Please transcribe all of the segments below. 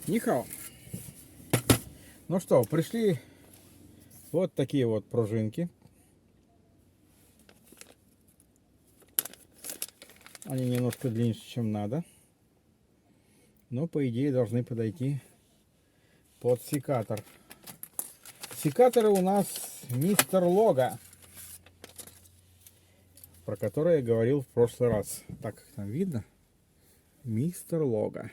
Нихао. Ну что, пришли вот такие вот пружинки. Они немножко длиннее, чем надо. Но по идее должны подойти под секатор. Секаторы у нас Мистер Лого, про который я говорил в прошлый раз. Так, как там видно? Мистер Лого.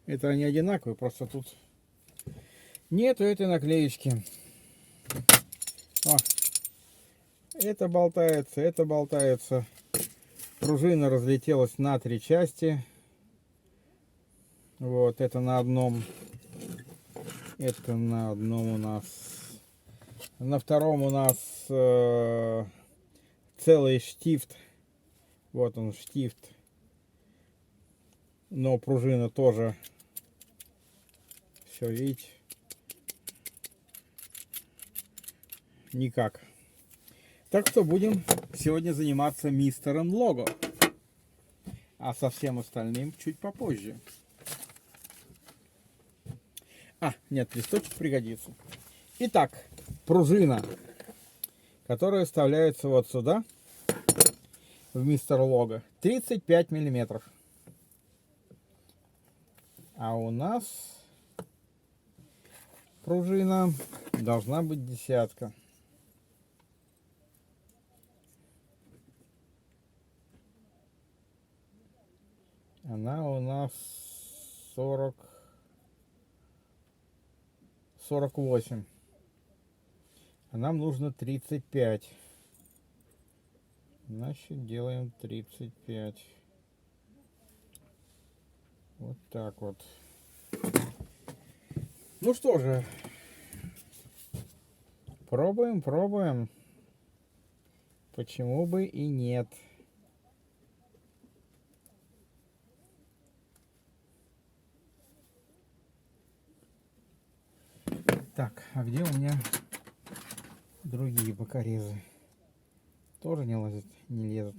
Это они одинаковые, просто тут нету этой наклеечки. О, это болтается, это болтается. Пружина разлетелась на 3 части. Вот, это на одном. Это на одном у нас. На втором у нас целый штифт. Вот он, штифт. Но пружина тоже. Все, видите? Никак. Так что будем сегодня заниматься мистером Лого. А со всем остальным чуть попозже. Нет, листочек пригодится. Итак, пружина, которая вставляется вот сюда, в мистер Лого, 35 миллиметров. А у нас пружина должна быть 10. Она у нас 48. А нам нужно 35. Значит, делаем 35. Вот так вот. Ну что же, пробуем. Почему бы и нет? Так, а где у меня другие бокорезы? Тоже не лезут, не лезут.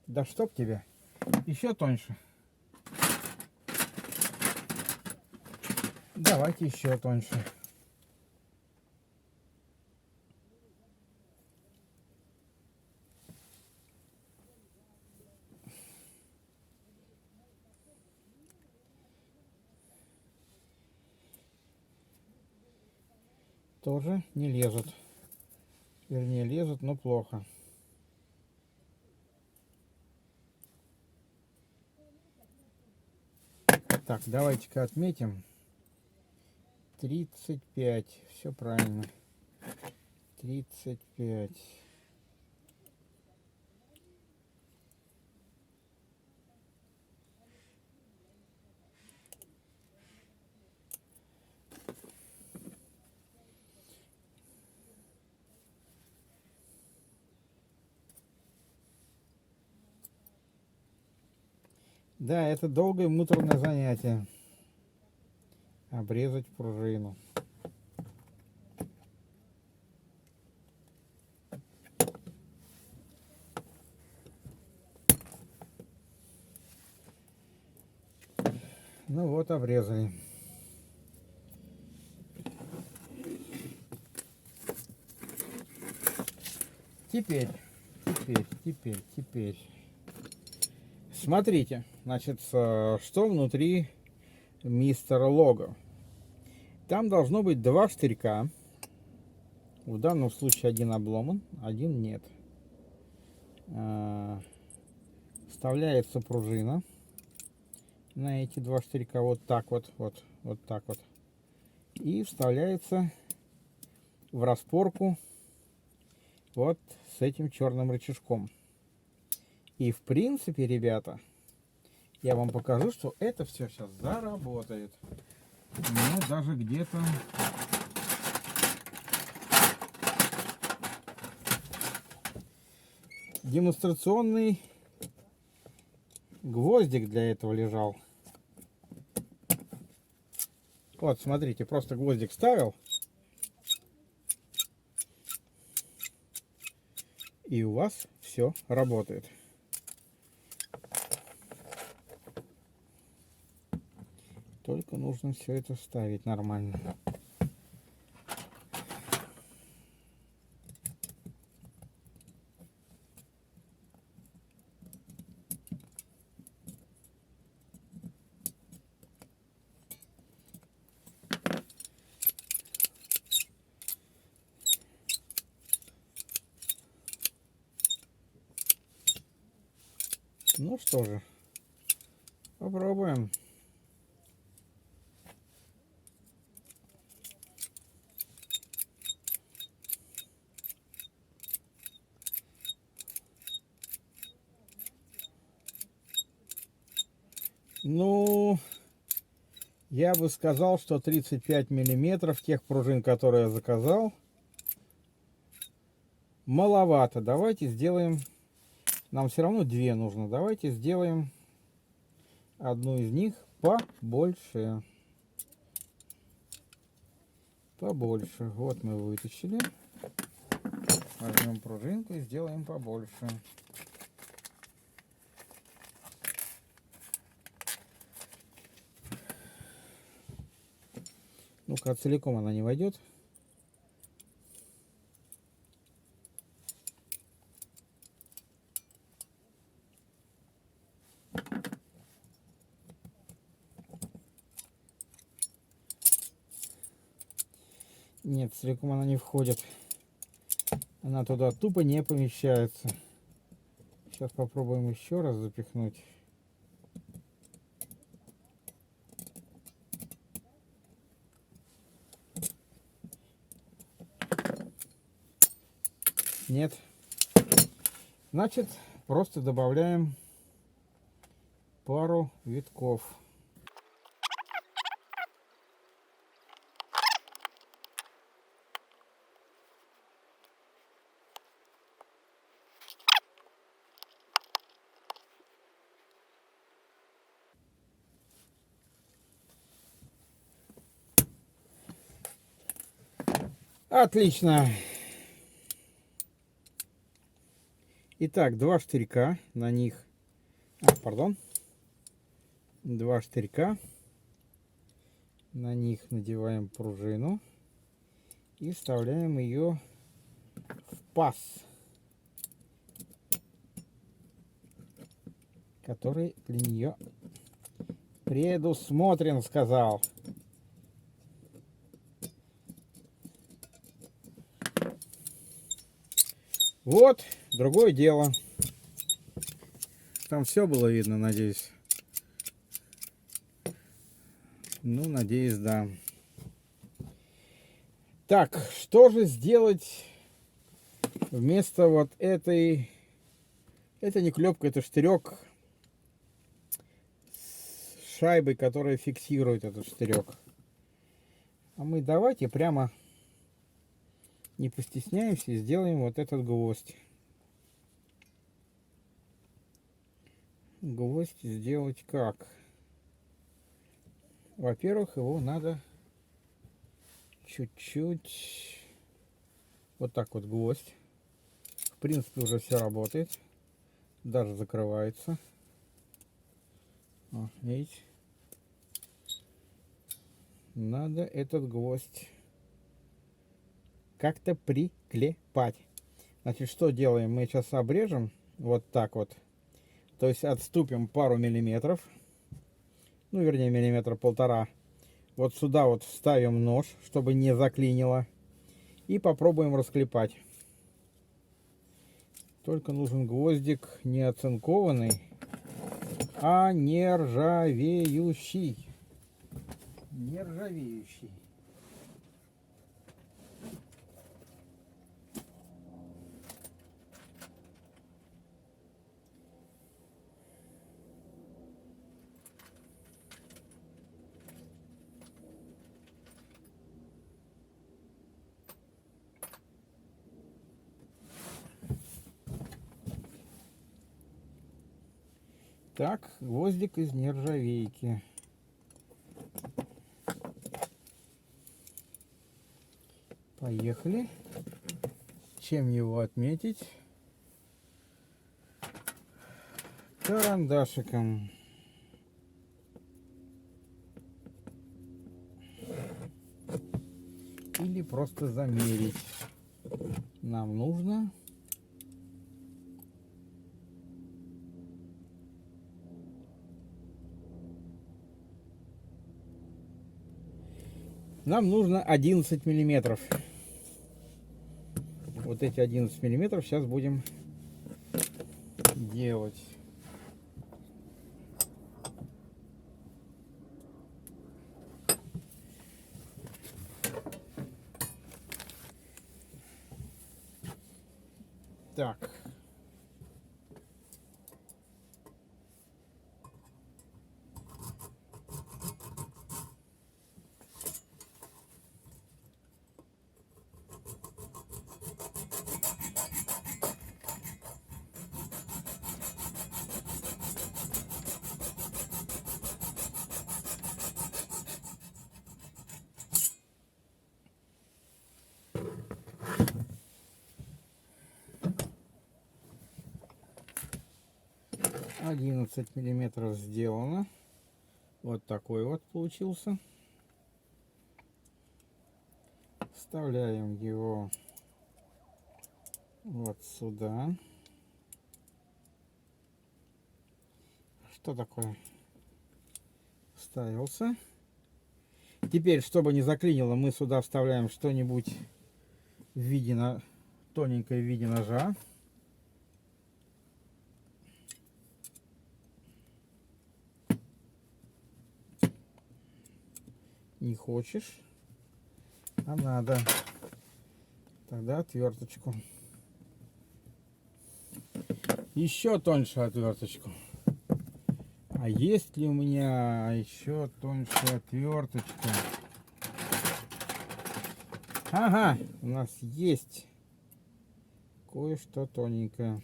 Да чтоб тебя, еще тоньше. Давайте еще тоньше. Тоже не лезут. Вернее, лезут, но плохо. Так, давайте-ка отметим. 35. Все правильно. 35. Да, это долгое муторное занятие. Обрезать пружину. Ну вот, обрезали. Теперь. Смотрите, значит, что внутри мистера Лого. Там должно быть 2 штырька. В данном случае один обломан, один нет. Вставляется пружина на эти 2 штырька вот так вот так вот. И вставляется в распорку вот с этим черным рычажком. И в принципе, ребята, я вам покажу, что это все сейчас заработает. Ну, даже где-то демонстрационный гвоздик для этого лежал. Вот, смотрите, просто гвоздик ставил. и у вас все работает. Только нужно все это вставить нормально. Ну что же, попробуем. Ну, я бы сказал, что 35 миллиметров тех пружин, которые я заказал, маловато. Давайте сделаем, нам все равно две нужно. Давайте сделаем одну из них побольше. Побольше. Вот мы вытащили. Возьмем пружинку и сделаем побольше. Ну-ка, целиком она не войдет. Нет, целиком она не входит. Она туда тупо не помещается. Сейчас попробуем еще раз запихнуть. Нет. Значит, просто добавляем пару витков. Отлично. Итак, два штырька, на них, два штырька, на них надеваем пружину и вставляем ее в паз, который для нее предусмотрен, сказал. Вот, другое дело. Там все было видно, надеюсь. Ну, надеюсь, да. Так, что же сделать вместо вот этой... Это не клепка, это штырек с шайбой, которая фиксирует этот штырек. А мы давайте прямо не постесняемся и сделаем вот этот гвоздь. Гвоздь сделать как? Во-первых, его надо чуть-чуть вот так вот гвоздь. В принципе, уже все работает. Даже закрывается. О, видите? Надо этот гвоздь как-то приклепать. Значит, что делаем? Мы сейчас обрежем вот так вот. То есть отступим пару миллиметров. Ну, вернее, миллиметра полтора. Вот сюда вот вставим нож, чтобы не заклинило. И попробуем расклепать. Только нужен гвоздик не оцинкованный, а нержавеющий. Нержавеющий. Так, гвоздик из нержавейки. Поехали. Чем его отметить? карандашиком. Или просто замерить. Нам нужно Нам нужно 11 миллиметров. Вот эти 11 миллиметров сейчас будем делать. Так. Одиннадцать миллиметров сделано. Вот такой вот получился. Вставляем его вот сюда. Что такое? Вставился. Теперь, чтобы не заклинило, мы сюда вставляем что-нибудь в виде тоненькое в виде ножа. Не хочешь, а надо. Тогда отверточку. Еще тоньше отверточку. А есть ли у меня еще тоньше отверточка? Ага, у нас есть кое-что тоненькое.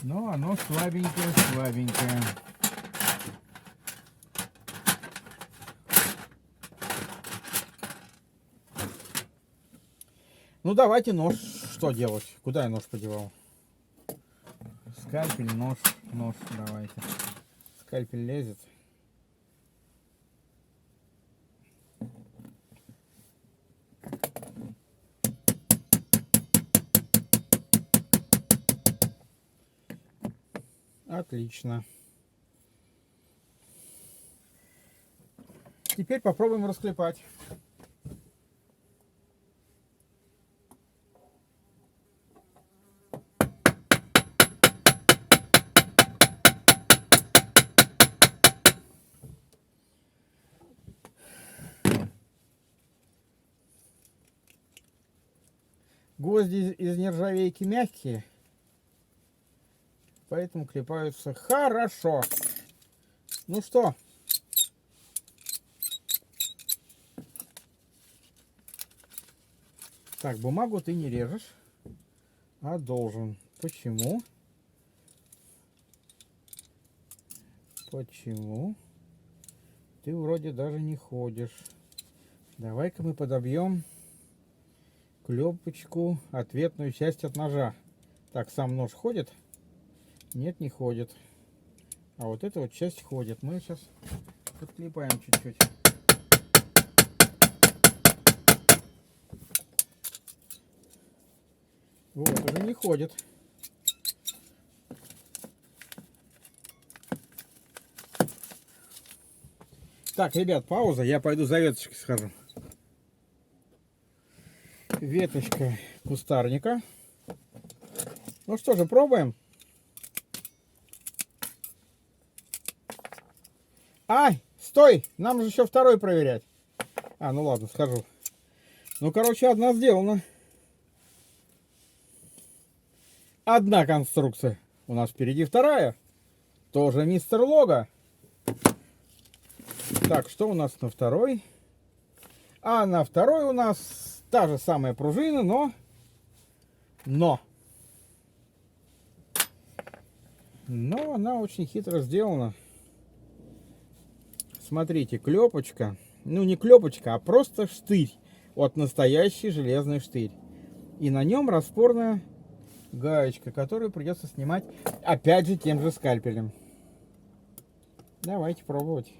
Но оно слабенькое. Ну давайте нож. Что делать? Куда я нож подевал? Скальпель, нож, давайте. Скальпель лезет. Отлично. Теперь попробуем расклепать. Гвозди из нержавейки мягкие, поэтому клепаются хорошо. Ну что? Так, бумагу ты не режешь, а должен. Почему? Почему? Ты вроде даже не ходишь. Давай-ка мы подобьем клепочку, ответную часть от ножа. Так, сам нож ходит? Нет, не ходит. А вот эта вот часть ходит. Мы сейчас подклепаем чуть-чуть. Вот, уже не ходит. Так, ребят, пауза. Я пойду за веточкой схожу. Веточка кустарника. Ну что же, пробуем. Ай, стой! Нам же еще второй проверять. А, ну ладно, схожу. Ну, короче, одна сделана. Одна конструкция. У нас впереди вторая. Тоже мистер Лого. Так, что у нас на второй? А на второй у нас та же самая пружина, но она очень хитро сделана. Смотрите, клепочка. Ну, не клепочка, а просто штырь. Вот настоящий железный штырь. И на нем распорная гаечка, которую придется снимать опять же тем же скальпелем. Давайте пробовать.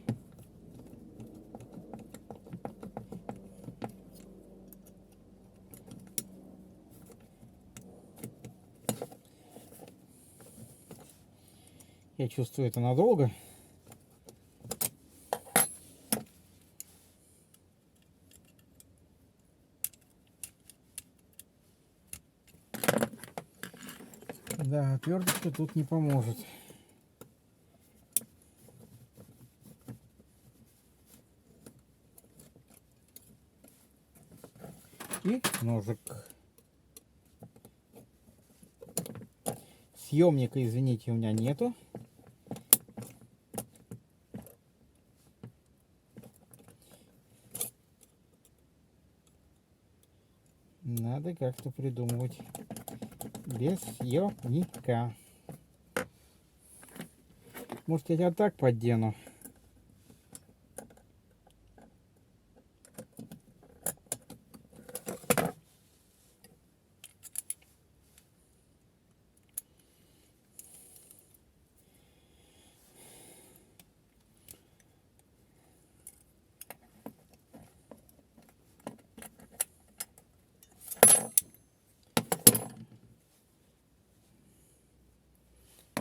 Я чувствую, это надолго. Да, отверточка тут не поможет. И ножик. Съемника, извините, у меня нету. Надо как-то придумывать без съемника. Может, я тебя так поддену?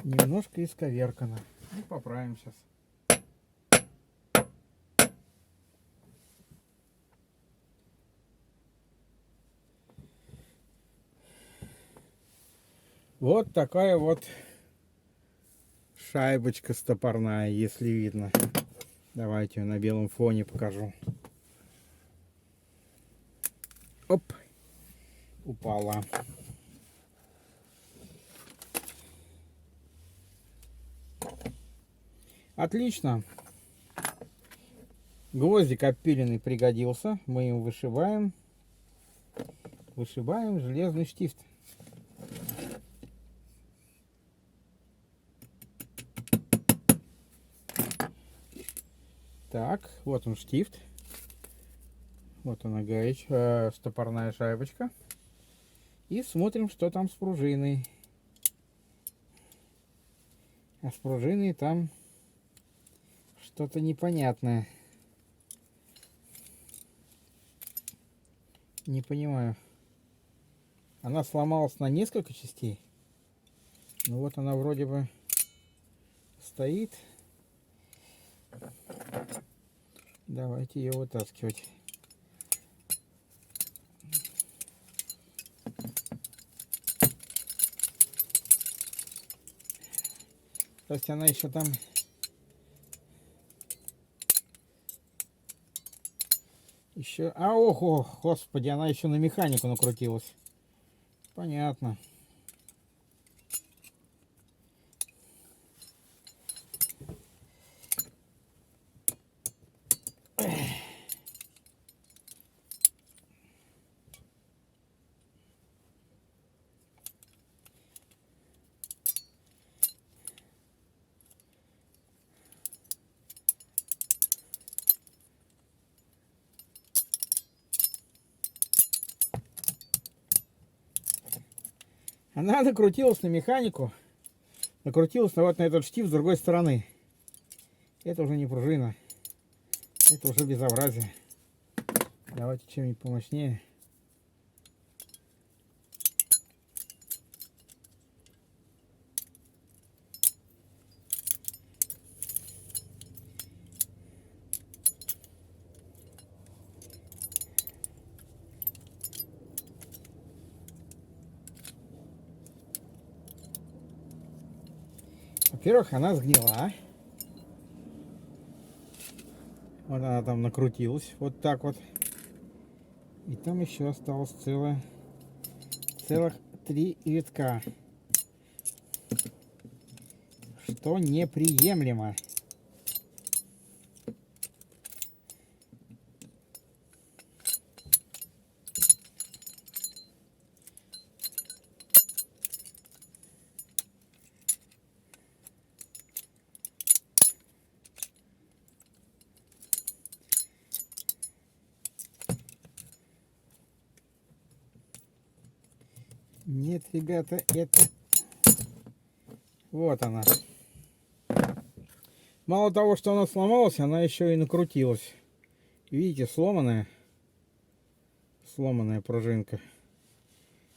Немножко исковеркано. Ну, поправим сейчас. Вот такая вот шайбочка стопорная, если видно. Давайте на белом фоне покажу. Оп, упала. Отлично. Гвоздик отпиленный пригодился. Мы им вышиваем железный штифт. Так, вот он штифт. Вот она стопорная шайбочка. И смотрим, что там с пружиной. А с пружиной там что-то непонятное. Не понимаю. Она сломалась на несколько частей. Ну вот она вроде бы стоит. Давайте ее вытаскивать. То есть она еще там еще... ого, господи, она еще на механику накрутилась. Понятно. Она накрутилась на механику, накрутилась вот на этот штифт с другой стороны. Это уже не пружина, это уже безобразие. Давайте чем-нибудь помощнее. Во-первых, она сгнила. Вот она там накрутилась. Вот так вот. И там еще осталось целых 3 витка. Что неприемлемо. Нет, ребята, это... Вот она. Мало того, что она сломалась, она еще и накрутилась. Видите, сломанная. Сломанная пружинка.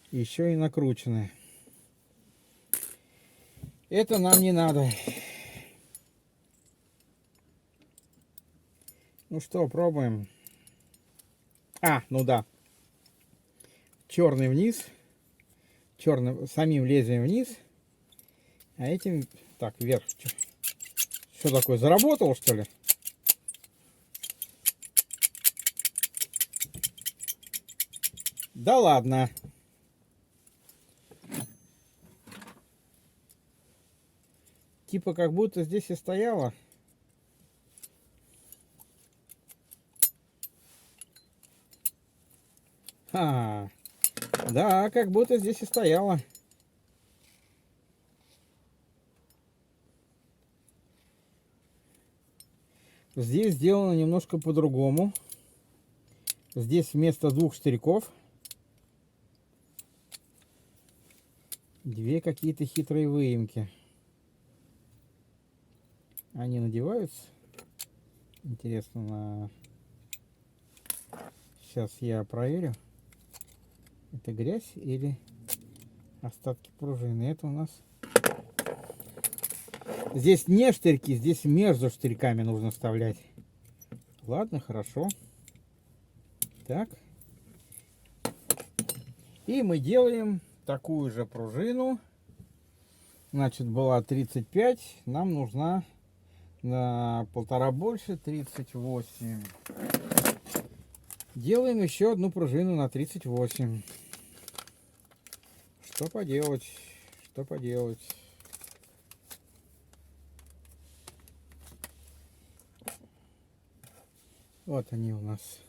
Еще и накрученная. Это нам не надо. Ну что, пробуем. Ну да. Черный вниз. Черным самим лезвием вниз. А этим... Так, вверх. Что такое, заработал, что ли? Да ладно. Типа как будто здесь и стояла. Да, как будто здесь и стояла. Здесь сделано немножко по-другому. Здесь вместо двух штырьков две какие-то хитрые выемки. Они надеваются. Интересно, Сейчас я проверю. Это грязь или остатки пружины. Это у нас... Здесь не штырьки, здесь между штырьками нужно вставлять. Ладно, хорошо. Так. И мы делаем такую же пружину. Значит, была 35. Нам нужна на 1,5 больше, 38. Делаем еще одну пружину на 38. Что поделать? Что поделать? Вот они у нас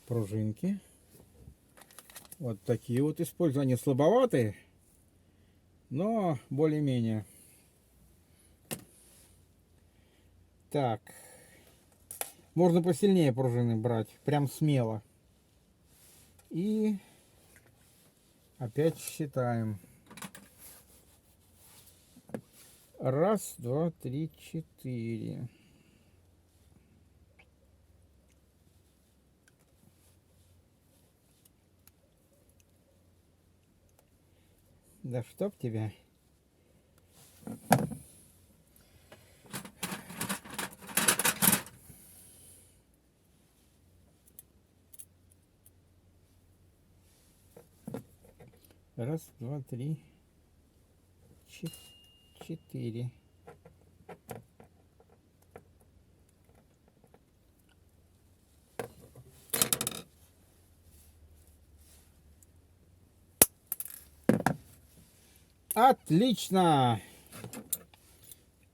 пружинки. Вот такие вот использую. Они слабоватые, но более-менее. Так. Можно посильнее пружины брать. Прям смело. И опять считаем. 1, 2, 3, 4. Да чтоб тебя. Раз, два, три, 4. Отлично!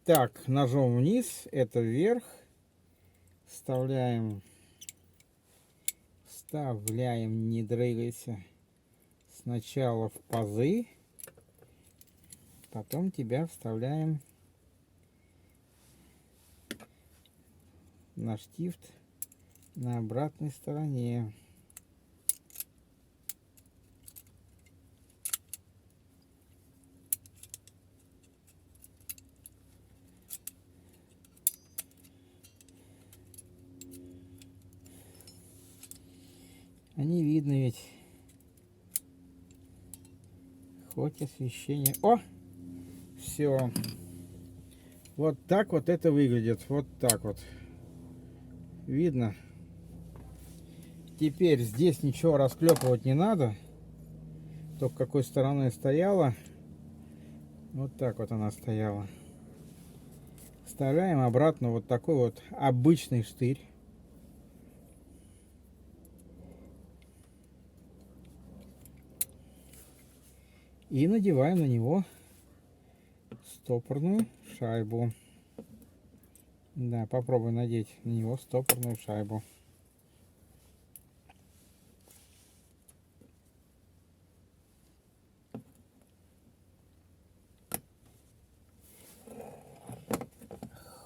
Так, ножом вниз, это вверх. Вставляем, не дрыгайся. Сначала в пазы, потом тебя вставляем на штифт на обратной стороне. А не видно ведь. Хоть освещение. О! Все. Вот так вот это выглядит. Вот так вот. Видно? Теперь здесь ничего расклепывать не надо. Только какой стороной стояла. Вот так вот она стояла. Вставляем обратно вот такой вот обычный штырь. И надеваем на него стопорную шайбу. Да, попробуй надеть на него стопорную шайбу.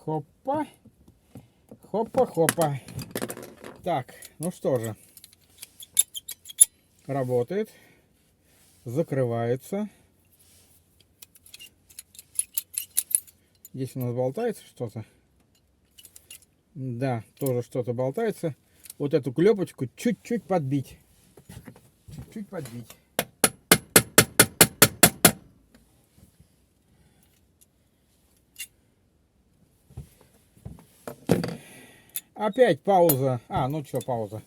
Хопа. Хопа-хопа. Так, ну что же. Работает. закрывается. Здесь у нас болтается что-то. Да, тоже что-то болтается. Вот эту клепочку чуть-чуть подбить. Чуть-чуть подбить. Опять пауза. Ну что, пауза.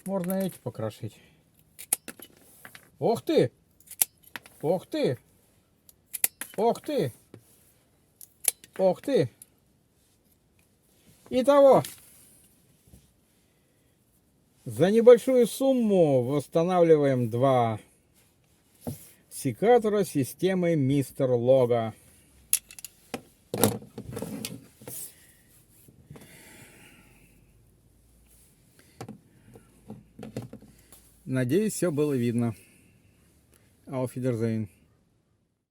Можно эти покрошить. Ох ты! Ох ты! Ох ты! Ох ты! Итого, за небольшую сумму восстанавливаем два секатора системы Мистер Лого. Надеюсь, все было видно. Auf Wiedersehen.